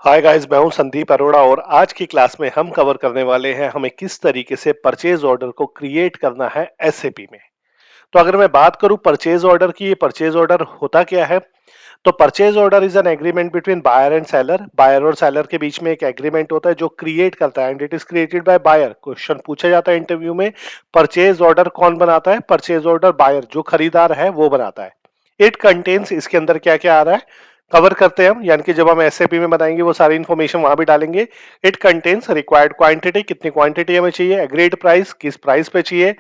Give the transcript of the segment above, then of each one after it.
Hi guys, मैं हूं संदीप अरोड़ा और आज की क्लास में हम कवर करने वाले हैं हमें किस तरीके से परचेज ऑर्डर को क्रिएट करना है एसएपी में। तो अगर मैं बात करूं परचेज ऑर्डर की, ये परचेज ऑर्डर होता क्या है? तो purchase order is an agreement between buyer and seller. Buyer और सेलर के बीच में एक एग्रीमेंट होता है जो क्रिएट करता है and it is created by buyer. Question पूछा जाता है इंटरव्यू में, परचेज ऑर्डर कौन बनाता है? परचेज ऑर्डर बायर, जो खरीदार है वो बनाता है। इट कंटेन्स, इसके अंदर क्या क्या आ रहा है कवर करते हैं हम, यानी कि जब हम एसएपी में बनाएंगे वो सारी इंफॉर्मेशन वहां भी डालेंगे। इट कंटेन्स रिक्वायर्ड क्वांटिटी, कितनी क्वांटिटी हमें चाहिए, एग्रीड प्राइस, किस प्राइस पे चाहिए,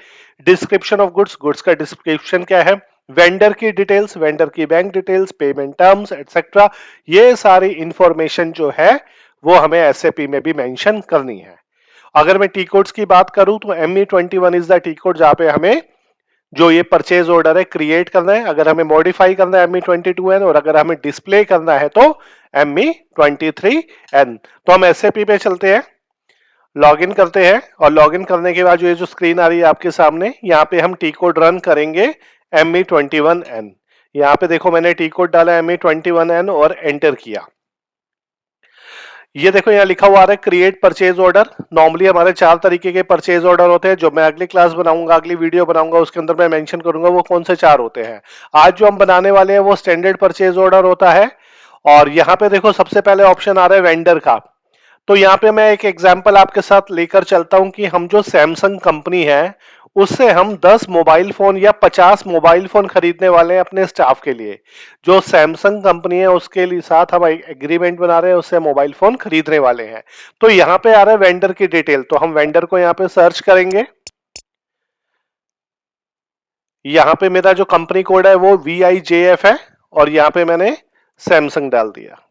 डिस्क्रिप्शन ऑफ गुड्स, गुड्स का डिस्क्रिप्शन क्या है, वेंडर की डिटेल्स, वेंडर की bank details, payment terms etcetera. ये सारी इंफॉर्मेशन जो है वो हमें एसएपी में भी मेंशन करनी है। अगर मैं टी कोड्स की बात करूं तो ME21 is the T code जहां पे हमें जो ये परचेज ऑर्डर है क्रिएट करना है। अगर हमें मॉडिफाई करना है ME22N, और अगर हमें डिस्प्ले करना है तो ME23N। तो हम एसएपी पे चलते हैं, लॉगिन करते हैं और लॉगिन करने के बाद जो ये जो स्क्रीन आ रही है आपके सामने, यहाँ पे हम टी कोड रन करेंगे ME21N। यहाँ पे देखो मैंने टी कोड डाला ME21N और एंटर किया। ये देखो यहाँ लिखा हुआ आ रहा है क्रिएट परचेज ऑर्डर। नॉर्मली हमारे चार तरीके के परचेज ऑर्डर होते हैं, जो मैं अगली क्लास बनाऊंगा, अगली वीडियो बनाऊंगा उसके अंदर मैं मेंशन करूंगा वो कौन से चार होते हैं। आज जो हम बनाने वाले हैं वो स्टैंडर्ड परचेज ऑर्डर होता है। और यहाँ पे देखो सबसे पहले ऑप्शन आ रहा है वेंडर का। तो यहाँ पे मैं एक एग्जांपल आपके साथ लेकर चलता हूं कि हम जो सैमसंग कंपनी है उससे हम 10 मोबाइल फोन या 50 मोबाइल फोन खरीदने वाले हैं अपने स्टाफ के लिए। जो सैमसंग कंपनी है उसके लिए साथ हम एग्रीमेंट बना रहे हैं, उससे मोबाइल फोन खरीदने वाले हैं। तो यहाँ पे आ रहा है वेंडर की डिटेल, तो हम वेंडर को यहाँ पे सर्च करेंगे। यहाँ पे मेरा जो कंपनी कोड है वो VIJF है और यहाँ पे मैंने सैमसंग डाल दिया।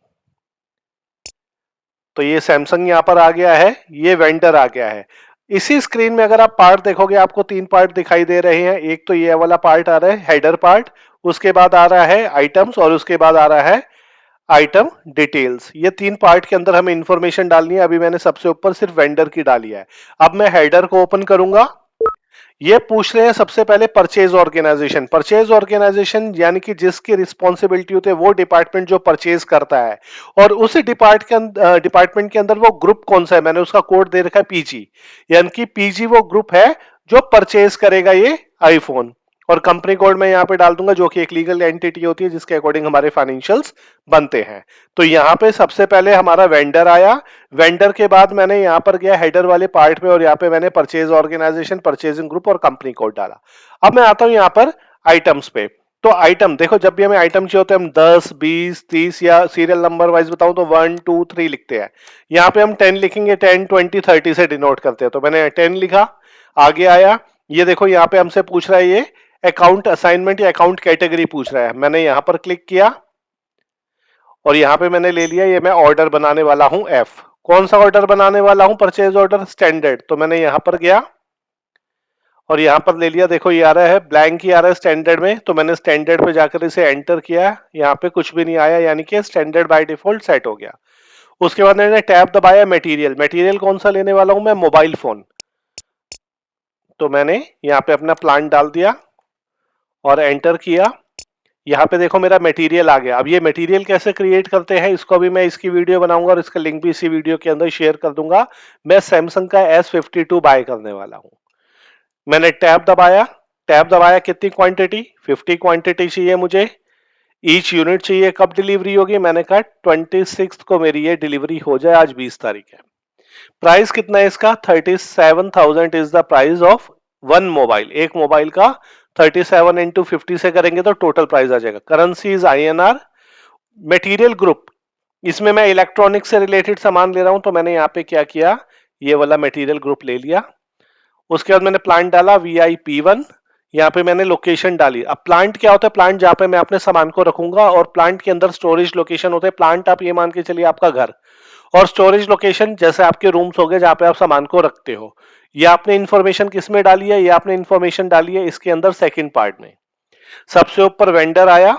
तो ये सैमसंग यहाँ पर आ गया है, ये वेंडर आ गया है। इसी स्क्रीन में अगर आप पार्ट देखोगे आपको तीन पार्ट दिखाई दे रहे हैं। एक तो ये वाला पार्ट आ रहा है हेडर पार्ट, उसके बाद आ रहा है आइटम्स और उसके बाद आ रहा है आइटम डिटेल्स। ये तीन पार्ट के अंदर हमें इंफॉर्मेशन डालनी है। अभी मैंने सबसे ऊपर सिर्फ वेंडर की डाली है। अब मैं हेडर को ओपन करूंगा। ये पूछ रहे हैं सबसे पहले परचेज ऑर्गेनाइजेशन। परचेज ऑर्गेनाइजेशन यानी कि जिसकी रिस्पॉन्सिबिलिटी होती है वो डिपार्टमेंट जो परचेज करता है, और उसी डिपार्टमेंट के अंदर वो ग्रुप कौन सा है, मैंने उसका कोड दे रखा है PG। यानी कि PG वो ग्रुप है जो परचेज करेगा ये आईफोन। और कंपनी कोड मैं यहाँ पे डाल दूंगा जो कि एक लीगल एंटिटी होती है जिसके अकॉर्डिंग हमारे फाइनेंशियल्स बनते हैं। तो यहाँ पे सबसे पहले हमारा वेंडर आया। वेंडर के बाद मैंने यहाँ पर गया हेडर वाले पार्ट में और यहाँ पे मैंने परचेज ऑर्गेनाइजेशन, परचेजिंग ग्रुप और कंपनी कोड डाला। अब मैं आता हूँ यहाँ पर आइटम्स पे। तो आइटम देखो, जब भी हमें आइटम चाहिए होते हैं हम 10, 20, 30 या सीरियल नंबर वाइज बताऊं तो 1, 2, 3 लिखते हैं। यहाँ पे हम 10 लिखेंगे, 10, 20, 30 से डिनोट करते हैं। तो मैंने 10 लिखा, आगे आया। ये देखो यहाँ पे हमसे पूछ रहा है ये अकाउंट असाइनमेंट या अकाउंट कैटेगरी पूछ रहा है। मैंने यहाँ पर क्लिक किया और यहाँ पे मैंने ले लिया, ये मैं ऑर्डर बनाने वाला हूँ F। कौन सा ऑर्डर बनाने वाला हूँ? Purchase order standard. तो मैंने यहाँ पर गया और यहाँ पर ले लिया। देखो ये आ रहा है ब्लैंक ही आ रहा है स्टैंडर्ड में, तो मैंने स्टैंडर्ड पे जाकर इसे एंटर किया। यहाँ पे कुछ भी नहीं आया, यानी कि स्टैंडर्ड बाय डिफॉल्ट सेट हो गया। उसके बाद मैंने टैब दबाया, मटेरियल। मटेरियल कौन सा लेने वाला हूँ मैं? Mobile phone. तो मैंने यहाँ पे अपना प्लान डाल दिया और एंटर किया। यहाँ पे देखो मेरा मटेरियल आ गया। अब ये मटेरियल कैसे क्रिएट करते हैं इसको भी मैं इसकी वीडियो बनाऊंगा और इसका लिंक भी इसी वीडियो के अंदर शेयर कर दूंगा। मैं सैमसंग का S52 बाय करने वाला हूँ। मैंने टैब दबाया। टैब दबाया, कितनी क्वांटिटी? 50 क्वांटिटी चाहिए मुझे। ईच यूनिट चाहिए। कब डिलीवरी होगी? मैंने कहा 26 को मेरी ये डिलीवरी हो जाए, आज 20 तारीख है। प्राइस कितना है इसका? 37,000 is the price of one mobile. एक मोबाइल का 37 इंटू 50 से करेंगे तो टोटल प्राइस आ जाएगा। Currency is INR। Material group, इसमें मैं इलेक्ट्रॉनिक से रिलेटेड सामान ले रहा हूं, तो मैंने यहाँ पे क्या किया, ये वाला मटेरियल ग्रुप ले लिया। उसके बाद मैंने प्लांट डाला VIP1। यहाँ पे मैंने लोकेशन डाली। अब प्लांट क्या होता है? प्लांट जहां पे मैं अपने सामान को रखूंगा, और प्लांट के अंदर स्टोरेज लोकेशन होते हैं। प्लांट आप ये मान के चलिए आपका घर, और स्टोरेज लोकेशन जैसे आपके रूम्स हो गए जहां पे आप सामान को रखते हो। ये आपने इंफॉर्मेशन किस में डाली है? ये आपने इंफॉर्मेशन डाली है इसके अंदर सेकंड पार्ट में। सबसे ऊपर वेंडर आया।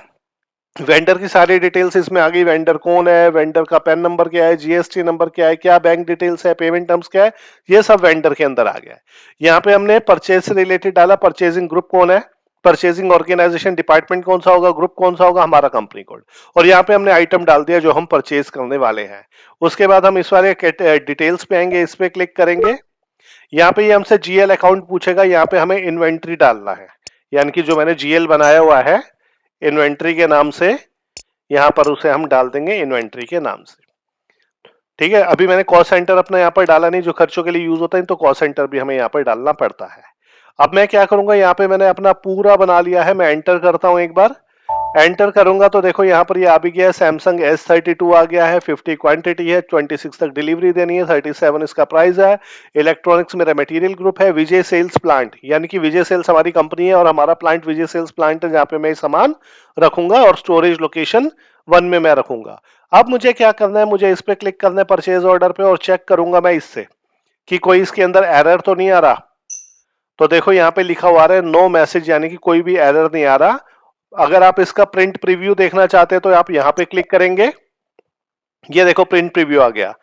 वेंडर की सारी डिटेल्स इसमें आ गई। वेंडर कौन है, वेंडर का पैन नंबर क्या है, GST नंबर क्या है, क्या बैंक डिटेल्स है, पेमेंट टर्म्स क्या है, ये सब वेंडर के अंदर आ गया है। यहाँ पे हमने परचेज से रिलेटेड डाला। परचेजिंग ग्रुप कौन है? परचेजिंग ऑर्गेनाइजेशन डिपार्टमेंट कौन सा होगा, ग्रुप कौन सा होगा, हमारा कंपनी कोड। और यहाँ पे हमने आइटम डाल दिया जो हम परचेज करने वाले हैं। उसके बाद हम इस वाले डिटेल्स पे आएंगे, इस पे क्लिक करेंगे। यहाँ पे ये हमसे जीएल अकाउंट पूछेगा, यहाँ पे हमें इन्वेंट्री डालना है, यानी कि जो मैंने जीएल बनाया हुआ है इन्वेंट्री के नाम से, यहाँ पर उसे हम डाल देंगे इन्वेंट्री के नाम से। ठीक है, अभी मैंने कॉस्ट सेंटर अपना यहाँ पर डाला नहीं, जो खर्चों के लिए यूज होता है, तो कॉस्ट सेंटर भी हमें यहाँ पर डालना पड़ता है। अब मैं क्या करूंगा, यहाँ पे मैंने अपना पूरा बना लिया है, मैं एंटर करता हूं, एक बार एंटर करूंगा तो देखो यहाँ पर ये आ भी गया है, सैमसंग S32 आ गया है, 50 क्वांटिटी है, 26 तक डिलीवरी देनी है, 37 इसका प्राइस है। इलेक्ट्रॉनिक्स मेरा मटेरियल ग्रुप है, विजय सेल्स प्लांट, यानी कि विजय सेल्स हमारी कंपनी है और हमारा प्लांट विजय सेल्स प्लांट है, जहाँ पे मैं सामान रखूंगा और स्टोरेज लोकेशन 1 में मैं रखूंगा। अब मुझे क्या करना है, मुझे इस पे क्लिक करना है परचेज ऑर्डर पे, और चेक करूंगा मैं इससे कि कोई इसके अंदर एरर तो नहीं आ रहा। तो देखो यहाँ पे लिखा हुआ है नो मैसेज, यानी कि कोई भी एरर नहीं आ रहा। अगर आप इसका प्रिंट प्रीव्यू देखना चाहते हैं तो आप यहाँ पे क्लिक करेंगे, ये देखो प्रिंट प्रीव्यू आ गया।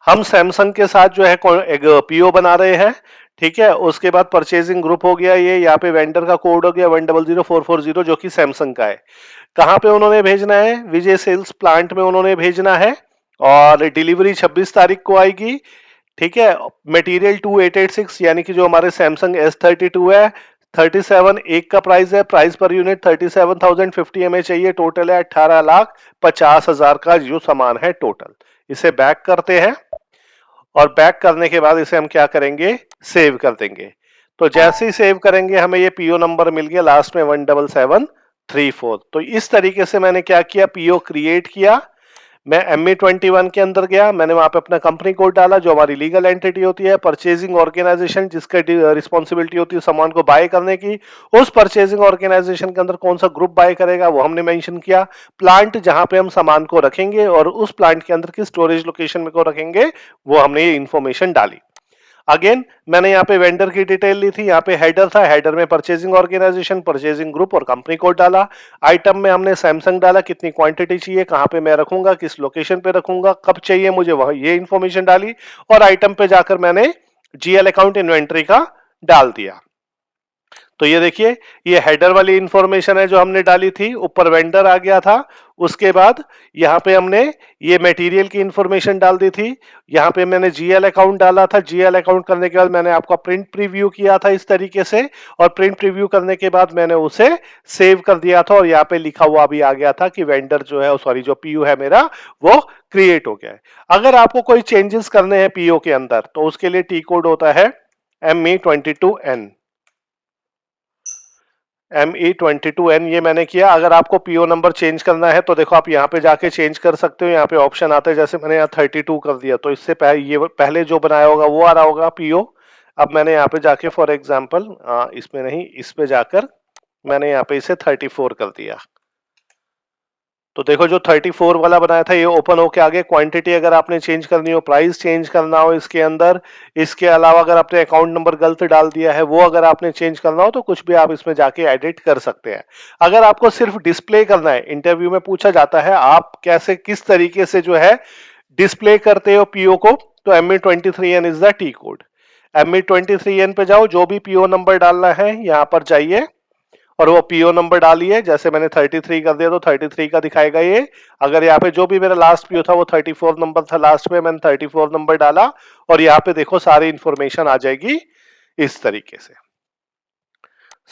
हम सैमसंग के साथ जो है एक पीओ बना रहे हैं, ठीक है। उसके बाद परचेजिंग ग्रुप हो गया, ये यहाँ पे वेंडर का कोड हो गया 100440 जो कि सैमसंग का है। कहाँ पे उन्होंने भेजना है, विजय सेल्स प्लांट में उन्होंने भेजना है, और डिलीवरी 26 तारीख को आएगी, ठीक है। मटेरियल 2886, यानी कि जो हमारे सैमसंग S32 है, 37 एक का प्राइस है, प्राइस पर यूनिट 37,050 में चाहिए, टोटल है 18,50,000 का जो सामान है टोटल। इसे बैक करते हैं, और बैक करने के बाद इसे हम क्या करेंगे, सेव कर देंगे। तो जैसे ही सेव करेंगे हमें ये पीओ नंबर मिल गया लास्ट में 17734। तो इस तरीके से मैंने क्या किया, पीओ क्रिएट किया। मैं ME21 के अंदर गया, मैंने वहां पे अपना कंपनी कोड डाला, जो हमारी लीगल एंटिटी होती है, परचेजिंग ऑर्गेनाइजेशन जिसका रिस्पॉन्सिबिलिटी होती है सामान को बाय करने की, उस परचेजिंग ऑर्गेनाइजेशन के अंदर कौन सा ग्रुप बाय करेगा वो हमने मेंशन किया। प्लांट जहां पे हम सामान को रखेंगे और उस प्लांट के अंदर की स्टोरेज लोकेशन में को रखेंगे, वो हमने ये इंफॉर्मेशन डाली। अगेन मैंने यहाँ पे वेंडर की डिटेल ली थी, यहाँ पे हेडर था, हेडर में परचेजिंग ऑर्गेनाइजेशन, परचेजिंग ग्रुप और कंपनी कोड डाला। आइटम में हमने सैमसंग डाला, कितनी क्वांटिटी चाहिए, कहाँ पे मैं रखूंगा, किस लोकेशन पे रखूंगा, कब चाहिए मुझे, वह ये इंफॉर्मेशन डाली। और आइटम पे जाकर मैंने जीएल अकाउंट इन्वेंट्री का डाल दिया। तो ये देखिए, ये हेडर वाली इंफॉर्मेशन है जो हमने डाली थी, ऊपर वेंडर आ गया था। उसके बाद यहाँ पे हमने ये मटेरियल की इंफॉर्मेशन डाल दी थी, यहाँ पे मैंने जीएल अकाउंट डाला था। जीएल अकाउंट करने के बाद मैंने आपका प्रिंट प्रीव्यू किया था इस तरीके से, और प्रिंट प्रीव्यू करने के बाद मैंने उसे सेव कर दिया था, और यहाँ पे लिखा हुआ भी आ गया था कि वेंडर जो है, सॉरी जो पीयू है मेरा, वो क्रिएट हो गया है। अगर आपको कोई चेंजेस करने हैं पीओ के अंदर, तो उसके लिए टी कोड होता है ME22N। ME22N ये मैंने किया। अगर आपको पीओ नंबर चेंज करना है तो देखो आप यहाँ पे जाके चेंज कर सकते हो, यहाँ पे ऑप्शन आता है, जैसे मैंने यहाँ 32 कर दिया, तो इससे पहले ये पहले जो बनाया होगा वो आ रहा होगा पीओ। अब मैंने यहाँ पे जाके फॉर एग्जाम्पल इसमें नहीं, इस पे जाकर मैंने यहाँ पे इसे 34 कर दिया। तो देखो जो 34 वाला बनाया था ये ओपन होके आगे। क्वांटिटी अगर आपने चेंज करनी हो, प्राइस चेंज करना हो इसके अंदर, इसके अलावा अगर आपने अकाउंट नंबर गलत डाल दिया है वो अगर आपने चेंज करना हो, तो कुछ भी आप इसमें जाके एडिट कर सकते हैं। अगर आपको सिर्फ डिस्प्ले करना है, इंटरव्यू में पूछा जाता है आप कैसे किस तरीके से जो है डिस्प्ले करते हो पीओ को, तो ME23N is the T code. ME23N पे जाओ, जो भी पीओ नंबर डालना है यहाँ पर जाइए और वो पीओ नंबर डालिए। जैसे मैंने 33 कर दिया तो 33 का दिखाएगा ये। अगर यहाँ पे जो भी मेरा लास्ट पीओ था वो 34 नंबर था, लास्ट में मैंने 34 नंबर डाला, और यहाँ पे देखो सारी इंफॉर्मेशन आ जाएगी इस तरीके से।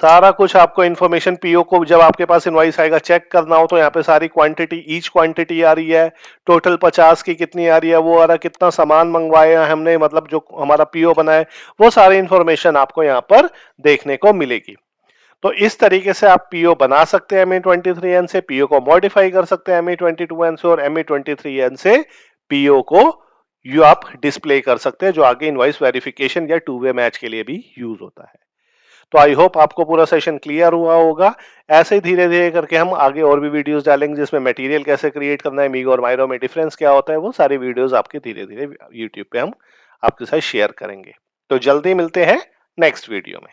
सारा कुछ आपको इन्फॉर्मेशन पीओ को जब आपके पास इनवॉइस आएगा चेक करना हो, तो यहाँ पे सारी क्वांटिटी, ईच क्वांटिटी आ रही है, टोटल 50 की कितनी आ रही है, वो आ रहा है, कितना सामान मंगवाया हमने, मतलब जो हमारा पीओ बना है, वो सारी इंफॉर्मेशन आपको यहाँ पर देखने को मिलेगी। तो इस तरीके से आप पीओ बना सकते हैं ME23N से, पीओ को मॉडिफाई कर सकते हैं ME22N से, और ME23N से पीओ को यू आप डिस्प्ले कर सकते हैं, जो आगे इनवॉइस वेरिफिकेशन या टू वे मैच के लिए भी यूज होता है। तो आई होप आपको पूरा सेशन क्लियर हुआ होगा। ऐसे ही धीरे धीरे करके हम आगे और भी वीडियोस डालेंगे, जिसमें मटेरियल कैसे क्रिएट करना है, मीगो और माइरो में डिफरेंस क्या होता है, वो सारी वीडियोस आपके धीरे धीरे यूट्यूब पे हम आपके साथ शेयर करेंगे। तो जल्दी मिलते हैं नेक्स्ट वीडियो में।